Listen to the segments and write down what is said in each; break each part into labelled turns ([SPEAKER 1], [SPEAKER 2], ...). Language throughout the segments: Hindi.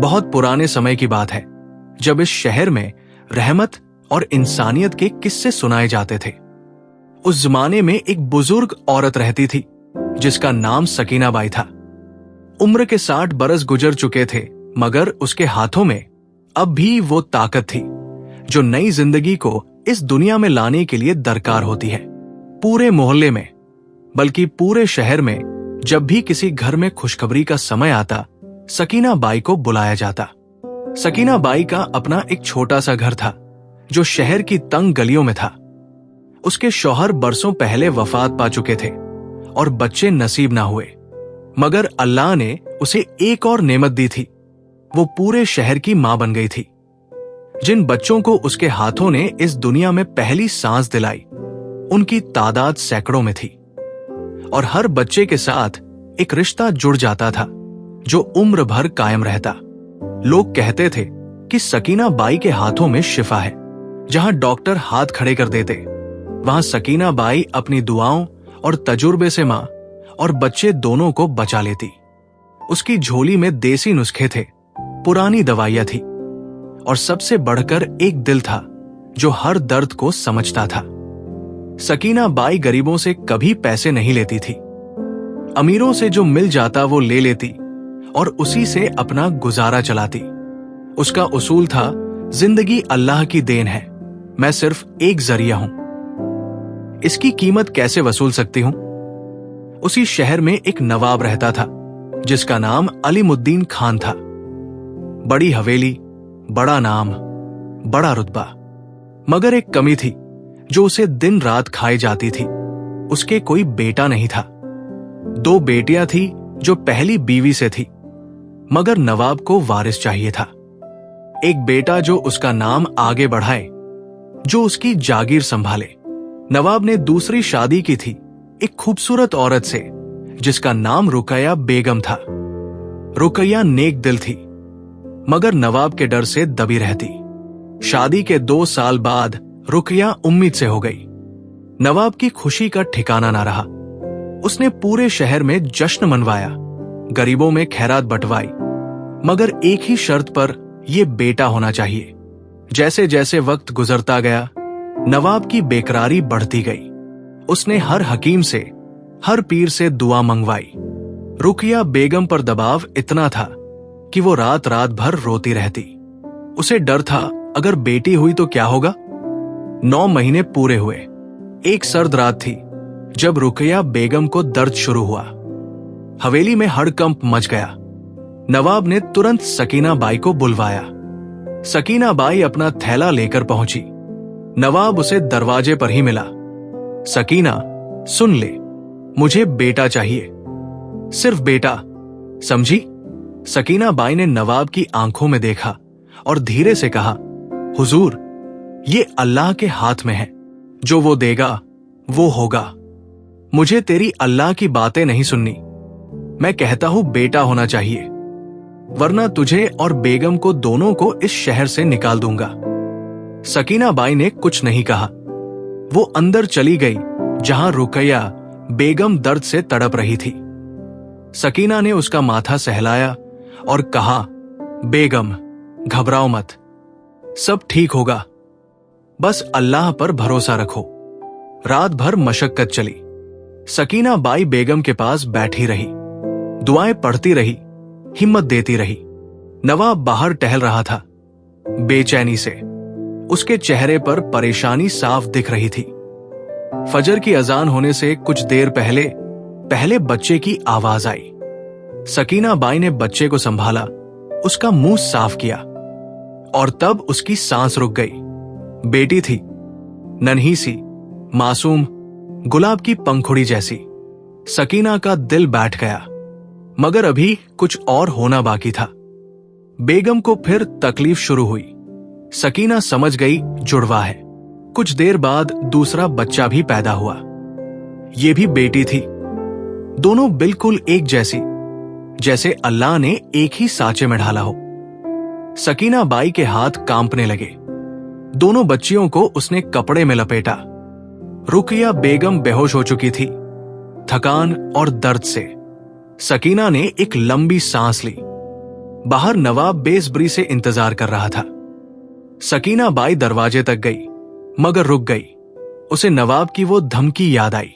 [SPEAKER 1] बहुत पुराने समय की बात है, जब इस शहर में रहमत और इंसानियत के किस्से सुनाए जाते थे। उस जमाने में एक बुजुर्ग औरत रहती थी जिसका नाम सकीना बाई था। उम्र के 60 बरस गुजर चुके थे, मगर उसके हाथों में अब भी वो ताकत थी जो नई जिंदगी को इस दुनिया में लाने के लिए दरकार होती है। पूरे मोहल्ले में, बल्कि पूरे शहर में जब भी किसी घर में खुशखबरी का समय आता, सकीना बाई को बुलाया जाता। सकीना बाई का अपना एक छोटा सा घर था जो शहर की तंग गलियों में था। उसके शौहर बरसों पहले वफात पा चुके थे और बच्चे नसीब ना हुए, मगर अल्लाह ने उसे एक और नेमत दी थी। वो पूरे शहर की मां बन गई थी। जिन बच्चों को उसके हाथों ने इस दुनिया में पहली सांस दिलाई, उनकी तादाद सैकड़ों में थी और हर बच्चे के साथ एक रिश्ता जुड़ जाता था जो उम्र भर कायम रहता। लोग कहते थे कि सकीना बाई के हाथों में शिफा है। जहां डॉक्टर हाथ खड़े कर देते, वहां सकीना बाई अपनी दुआओं और तजुर्बे से मां और बच्चे दोनों को बचा लेती। उसकी झोली में देसी नुस्खे थे, पुरानी दवाइयां थी और सबसे बढ़कर एक दिल था जो हर दर्द को समझता था। सकीना बाई गरीबों से कभी पैसे नहीं लेती थी। अमीरों से जो मिल जाता वो ले लेती और उसी से अपना गुजारा चलाती। उसका उसूल था, जिंदगी अल्लाह की देन है, मैं सिर्फ एक जरिया हूं। इसकी कीमत कैसे वसूल सकती हूं? उसी शहर में एक नवाब रहता था जिसका नाम अलीमुद्दीन खान था। बड़ी हवेली, बड़ा नाम, बड़ा रुतबा, मगर एक कमी थी जो उसे दिन रात खाई जाती थी। उसके कोई बेटा नहीं था। 2 बेटियां थी जो पहली बीवी से थी, मगर नवाब को वारिस चाहिए था। एक बेटा जो उसका नाम आगे बढ़ाए, जो उसकी जागीर संभाले। नवाब ने दूसरी शादी की थी एक खूबसूरत औरत से जिसका नाम रुकैया बेगम था। रुकैया नेक दिल थी, मगर नवाब के डर से दबी रहती। शादी के 2 साल बाद रुकैया उम्मीद से हो गई। नवाब की खुशी का ठिकाना ना रहा। उसने पूरे शहर में जश्न मनवाया, गरीबों में खैरात बंटवाई, मगर एक ही शर्त पर यह बेटा होना चाहिए। जैसे जैसे वक्त गुजरता गया, नवाब की बेकरारी बढ़ती गई। उसने हर हकीम से, हर पीर से दुआ मंगवाई। रुकैया बेगम पर दबाव इतना था कि वो रात रात भर रोती रहती। उसे डर था, अगर बेटी हुई तो क्या होगा। 9 महीने पूरे हुए। एक सर्द रात थी जब रुकैया बेगम को दर्द शुरू हुआ। हवेली में हड़कंप मच गया। नवाब ने तुरंत सकीना बाई को बुलवाया। सकीना बाई अपना थैला लेकर पहुंची। नवाब उसे दरवाजे पर ही मिला। सकीना, सुन ले, मुझे बेटा चाहिए, सिर्फ बेटा, समझी? सकीना बाई ने नवाब की आंखों में देखा और धीरे से कहा, हुजूर, ये अल्लाह के हाथ में है, जो वो देगा वो होगा। मुझे तेरी अल्लाह की बातें नहीं सुननी। मैं कहता हूं बेटा होना चाहिए, वरना तुझे और बेगम को दोनों को इस शहर से निकाल दूंगा। सकीना बाई ने कुछ नहीं कहा। वो अंदर चली गई जहां रुकैया बेगम दर्द से तड़प रही थी। सकीना ने उसका माथा सहलाया और कहा, बेगम, घबराओ मत, सब ठीक होगा, बस अल्लाह पर भरोसा रखो। रात भर मशक्कत चली। सकीना बाई बेगम के पास बैठी रही, दुआएं पढ़ती रही, हिम्मत देती रही। नवाब बाहर टहल रहा था, बेचैनी से। उसके चेहरे पर परेशानी साफ दिख रही थी। फजर की अजान होने से कुछ देर पहले बच्चे की आवाज आई। सकीना बाई ने बच्चे को संभाला, उसका मुंह साफ किया और तब उसकी सांस रुक गई। बेटी थी, नन्ही सी, मासूम, गुलाब की पंखुड़ी जैसी। सकीना का दिल बैठ गया, मगर अभी कुछ और होना बाकी था। बेगम को फिर तकलीफ शुरू हुई। सकीना समझ गई जुड़वा है। कुछ देर बाद दूसरा बच्चा भी पैदा हुआ। ये भी बेटी थी। दोनों बिल्कुल एक जैसी, जैसे अल्लाह ने एक ही सांचे में ढाला हो। सकीना बाई के हाथ कांपने लगे। दोनों बच्चियों को उसने कपड़े में लपेटा। रुकैया बेगम बेहोश हो चुकी थी, थकान और दर्द से। सकीना ने एक लंबी सांस ली। बाहर नवाब बेसब्री से इंतजार कर रहा था। सकीना बाई दरवाजे तक गई, मगर रुक गई। उसे नवाब की वो धमकी याद आई।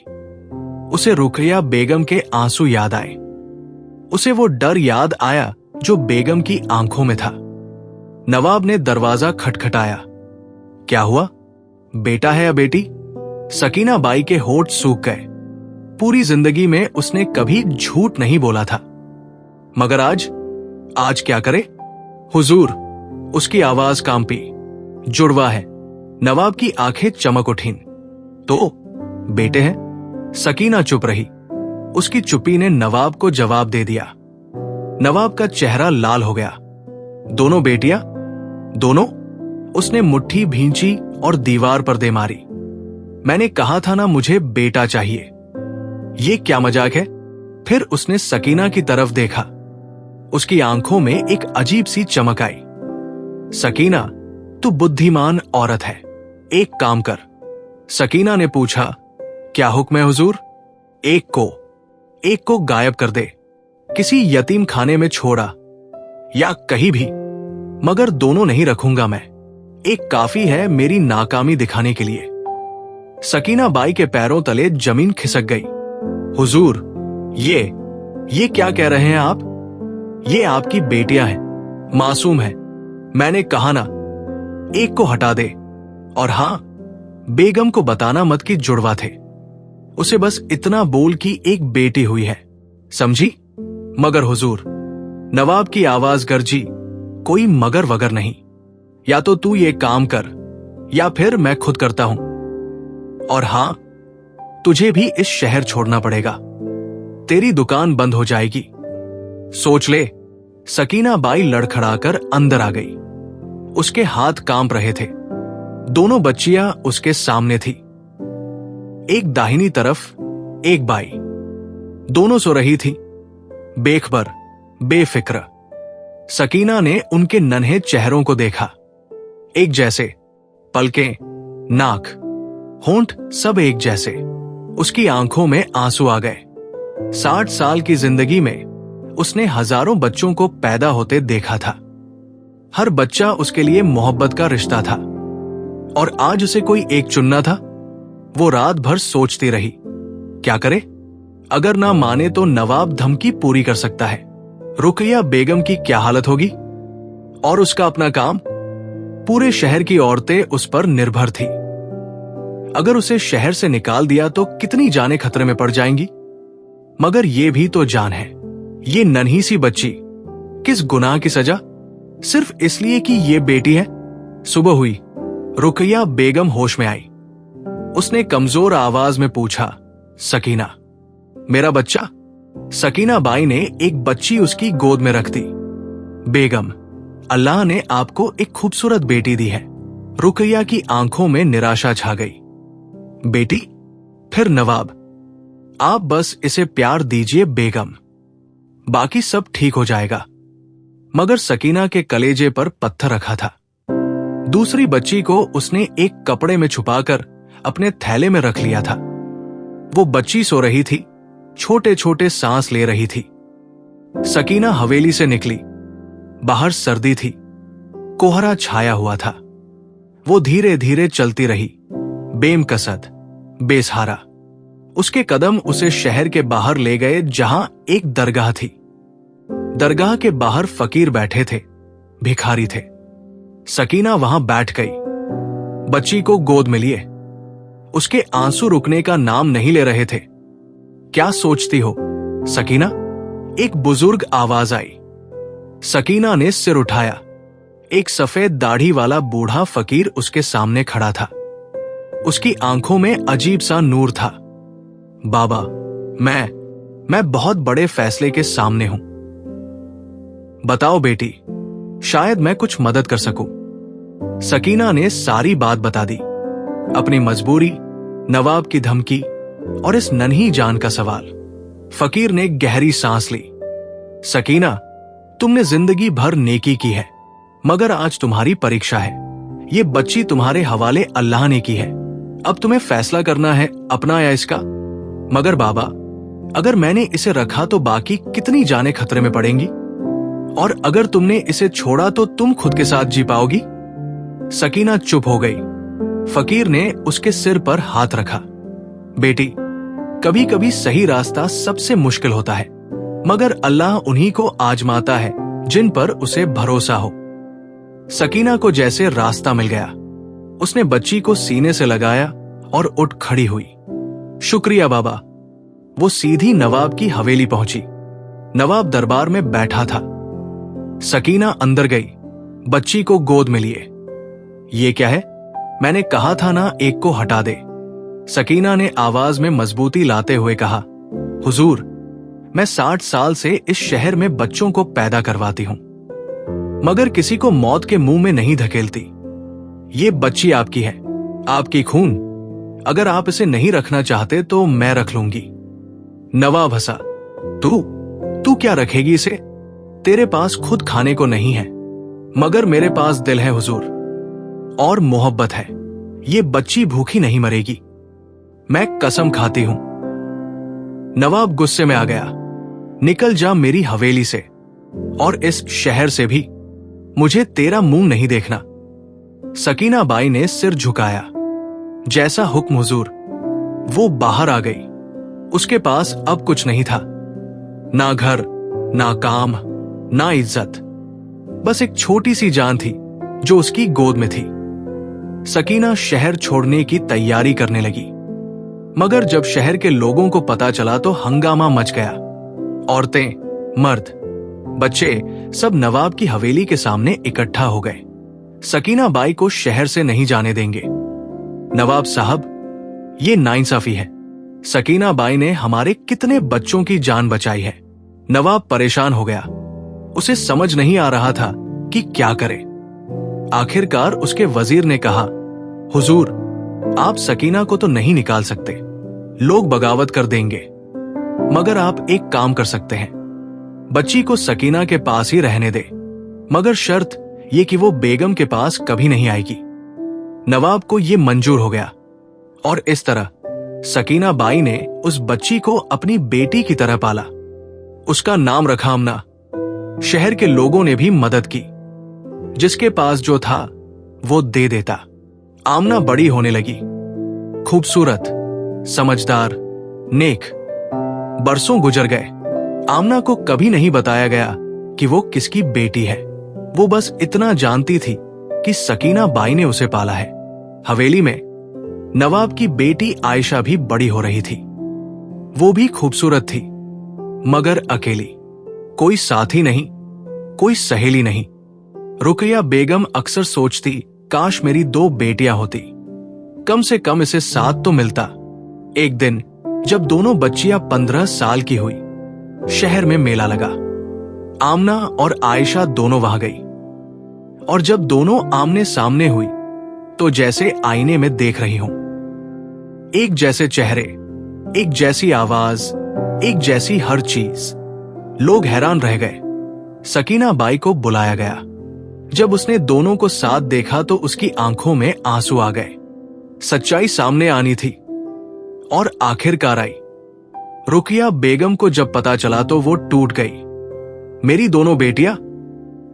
[SPEAKER 1] उसे रुकैया बेगम के आंसू याद आए। उसे वो डर याद आया जो बेगम की आंखों में था। नवाब ने दरवाजा खटखटाया। क्या हुआ? बेटा है या बेटी? सकीना बाई के होठ सूख गए। पूरी जिंदगी में उसने कभी झूठ नहीं बोला था, मगर आज क्या करे? हुजूर, उसकी आवाज कांपी। जुड़वा है। नवाब की आंखें चमक उठीं। तो बेटे हैं? सकीना चुप रही। उसकी चुप्पी ने नवाब को जवाब दे दिया। नवाब का चेहरा लाल हो गया। दोनों बेटियां? दोनों? उसने मुट्ठी भींची और दीवार पर दे मारी। मैंने कहा था ना, मुझे बेटा चाहिए। ये क्या मजाक है? फिर उसने सकीना की तरफ देखा। उसकी आंखों में एक अजीब सी चमक आई। सकीना, तू बुद्धिमान औरत है, एक काम कर। सकीना ने पूछा, क्या हुक्म है हुजूर? एक को गायब कर दे, किसी यतीम खाने में छोड़ा या कहीं भी, मगर दोनों नहीं रखूंगा मैं। एक काफी है मेरी नाकामी दिखाने के लिए। सकीना बाई के पैरों तले जमीन खिसक गई। हुजूर, ये क्या कह रहे हैं आप? ये आपकी बेटियां हैं, मासूम हैं। मैंने कहा ना, एक को हटा दे। और हां, बेगम को बताना मत कि जुड़वा थे। उसे बस इतना बोल कि एक बेटी हुई है, समझी? मगर हुजूर, नवाब की आवाज गरजी, कोई मगर वगर नहीं। या तो तू ये काम कर या फिर मैं खुद करता हूं। और हां, तुझे भी इस शहर छोड़ना पड़ेगा। तेरी दुकान बंद हो जाएगी। सोच ले। सकीना बाई लड़खड़ाकर अंदर आ गई। उसके हाथ कांप रहे थे। दोनों बच्चियां उसके सामने थी, एक दाहिनी तरफ, एक बाई। दोनों सो रही थी, बेखबर, बेफिक्र। सकीना ने उनके नन्हे चेहरों को देखा। एक जैसे, पलकें, नाक, होंठ सब एक जैसे। उसकी आंखों में आंसू आ गए। 60 साल की जिंदगी में उसने हजारों बच्चों को पैदा होते देखा था। हर बच्चा उसके लिए मोहब्बत का रिश्ता था, और आज उसे कोई एक चुनना था। वो रात भर सोचती रही, क्या करे? अगर ना माने तो नवाब धमकी पूरी कर सकता है। रुकैया बेगम की क्या हालत होगी? और उसका अपना काम? पूरे शहर की औरतें उस पर निर्भर थी। अगर उसे शहर से निकाल दिया तो कितनी जानें खतरे में पड़ जाएंगी। मगर ये भी तो जान है। ये नन्ही सी बच्ची, किस गुनाह की सजा? सिर्फ इसलिए कि ये बेटी है। सुबह हुई। रुकैया बेगम होश में आई। उसने कमजोर आवाज में पूछा, सकीना, मेरा बच्चा? सकीना बाई ने एक बच्ची उसकी गोद में रख दी। बेगम, अल्लाह ने आपको एक खूबसूरत बेटी दी है। रुकैया की आंखों में निराशा छा गई। बेटी? फिर नवाब, आप बस इसे प्यार दीजिए बेगम, बाकी सब ठीक हो जाएगा। मगर सकीना के कलेजे पर पत्थर रखा था। दूसरी बच्ची को उसने एक कपड़े में छुपाकर अपने थैले में रख लिया था। वो बच्ची सो रही थी, छोटे छोटे सांस ले रही थी। सकीना हवेली से निकली। बाहर सर्दी थी, कोहरा छाया हुआ था। वो धीरे धीरे चलती रही, बेमकसद, बेसहारा। उसके कदम उसे शहर के बाहर ले गए, जहां एक दरगाह थी। दरगाह के बाहर फकीर बैठे थे, भिखारी थे। सकीना वहां बैठ गई, बच्ची को गोद में लिए। उसके आंसू रुकने का नाम नहीं ले रहे थे। क्या सोचती हो सकीना? एक बुजुर्ग आवाज आई। सकीना ने सिर उठाया। एक सफेद दाढ़ी वाला बूढ़ा फकीर उसके सामने खड़ा था। उसकी आंखों में अजीब सा नूर था। बाबा, मैं बहुत बड़े फैसले के सामने हूं। बताओ बेटी, शायद मैं कुछ मदद कर सकूं। सकीना ने सारी बात बता दी, अपनी मजबूरी, नवाब की धमकी और इस नन्ही जान का सवाल। फकीर ने गहरी सांस ली। सकीना, तुमने जिंदगी भर नेकी की है, मगर आज तुम्हारी परीक्षा है। ये बच्ची तुम्हारे हवाले अल्लाह ने की है। अब तुम्हें फैसला करना है, अपना या इसका। मगर बाबा, अगर मैंने इसे रखा तो बाकी कितनी जानें खतरे में पड़ेंगी? और अगर तुमने इसे छोड़ा तो तुम खुद के साथ जी पाओगी? सकीना चुप हो गई। फकीर ने उसके सिर पर हाथ रखा। बेटी, कभी कभी सही रास्ता सबसे मुश्किल होता है, मगर अल्लाह उन्हीं को आजमाता है जिन पर उसे भरोसा हो। सकीना को जैसे रास्ता मिल गया। उसने बच्ची को सीने से लगाया और उठ खड़ी हुई। शुक्रिया बाबा। वो सीधी नवाब की हवेली पहुंची। नवाब दरबार में बैठा था। सकीना अंदर गई, बच्ची को गोद में लिए। ये क्या है? मैंने कहा था ना एक को हटा दे। सकीना ने आवाज में मजबूती लाते हुए कहा, हुजूर, मैं 60 साल से इस शहर में बच्चों को पैदा करवाती हूं, मगर किसी को मौत के मुंह में नहीं धकेलती। ये बच्ची आपकी है, आपकी खून। अगर आप इसे नहीं रखना चाहते तो मैं रख लूंगी। नवाब हंसा। तू क्या रखेगी इसे? तेरे पास खुद खाने को नहीं है, मगर मेरे पास दिल है हुजूर, और मोहब्बत है। ये बच्ची भूखी नहीं मरेगी, मैं कसम खाती हूं। नवाब गुस्से में आ गया। निकल जा मेरी हवेली से और इस शहर से भी। मुझे तेरा मुंह नहीं देखना। सकीना बाई ने सिर झुकाया। जैसा हुक्म हुजूर। वो बाहर आ गई। उसके पास अब कुछ नहीं था, ना घर, ना काम, ना इज्जत। बस एक छोटी सी जान थी जो उसकी गोद में थी। सकीना शहर छोड़ने की तैयारी करने लगी, मगर जब शहर के लोगों को पता चला तो हंगामा मच गया। औरतें, मर्द, बच्चे सब नवाब की हवेली के सामने इकट्ठा हो गए। सकीना बाई को शहर से नहीं जाने देंगे। नवाब साहब, ये नाइंसाफी है। सकीना बाई ने हमारे कितने बच्चों की जान बचाई है। नवाब परेशान हो गया। उसे समझ नहीं आ रहा था कि क्या करे। आखिरकार उसके वजीर ने कहा, हुजूर, आप सकीना को तो नहीं निकाल सकते, लोग बगावत कर देंगे, मगर आप एक काम कर सकते हैं। बच्ची को सकीना के पास ही रहने दे, मगर शर्त ये कि वो बेगम के पास कभी नहीं आएगी। नवाब को ये मंजूर हो गया और इस तरह सकीना बाई ने उस बच्ची को अपनी बेटी की तरह पाला। उसका नाम रखा आमना। शहर के लोगों ने भी मदद की। जिसके पास जो था वो दे देता। आमना बड़ी होने लगी, खूबसूरत, समझदार, नेक। बरसों गुजर गए। आमना को कभी नहीं बताया गया कि वो किसकी बेटी है। वो बस इतना जानती थी कि सकीना बाई ने उसे पाला है। हवेली में नवाब की बेटी आयशा भी बड़ी हो रही थी। वो भी खूबसूरत थी, मगर अकेली। कोई साथी नहीं, कोई सहेली नहीं। रुकैया बेगम अक्सर सोचती, काश मेरी 2 बेटियां होती, कम से कम इसे साथ तो मिलता। एक दिन जब दोनों बच्चियां 15 साल की हुई, शहर में मेला लगा। आमना और आयशा दोनों वहां गई, और जब दोनों आमने सामने हुई तो जैसे आईने में देख रही हूं। एक जैसे चेहरे, एक जैसी आवाज, एक जैसी हर चीज। लोग हैरान रह गए। सकीना बाई को बुलाया गया। जब उसने दोनों को साथ देखा तो उसकी आंखों में आंसू आ गए। सच्चाई सामने आनी थी और आखिरकार आई। रुकिया बेगम को जब पता चला तो वो टूट गई। मेरी दोनों बेटियां,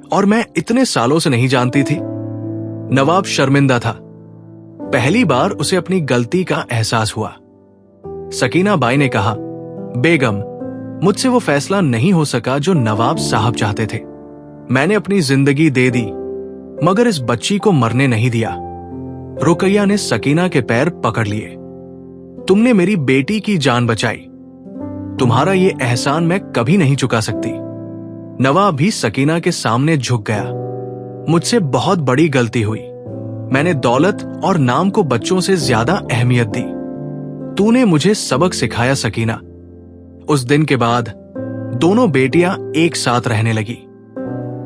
[SPEAKER 1] और मैं इतने सालों से नहीं जानती थी। नवाब शर्मिंदा था। पहली बार उसे अपनी गलती का एहसास हुआ। सकीना बाई ने कहा, बेगम, मुझसे वो फैसला नहीं हो सका जो नवाब साहब चाहते थे। मैंने अपनी जिंदगी दे दी, मगर इस बच्ची को मरने नहीं दिया। रुकैया ने सकीना के पैर पकड़ लिए। तुमने मेरी बेटी की जान बचाई। तुम्हारा ये एहसान मैं कभी नहीं चुका सकती। नवाब भी सकीना के सामने झुक गया। मुझसे बहुत बड़ी गलती हुई। मैंने दौलत और नाम को बच्चों से ज्यादा अहमियत दी। तूने मुझे सबक सिखाया सकीना। उस दिन के बाद दोनों बेटियां एक साथ रहने लगी।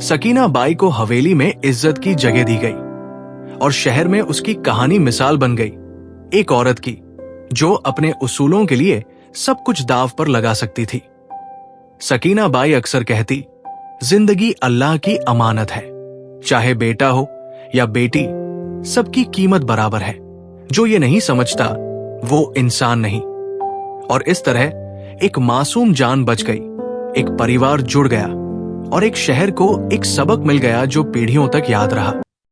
[SPEAKER 1] सकीना बाई को हवेली में इज्जत की जगह दी गई और शहर में उसकी कहानी मिसाल बन गई। एक औरत की जो अपने उसूलों के लिए सब कुछ दांव पर लगा सकती थी। सकीना बाई अक्सर कहती, जिंदगी अल्लाह की अमानत है। चाहे बेटा हो या बेटी, सबकी कीमत बराबर है। जो ये नहीं समझता वो इंसान नहीं। और इस तरह एक मासूम जान बच गई, एक परिवार जुड़ गया और एक शहर को एक सबक मिल गया जो पीढ़ियों तक याद रहा।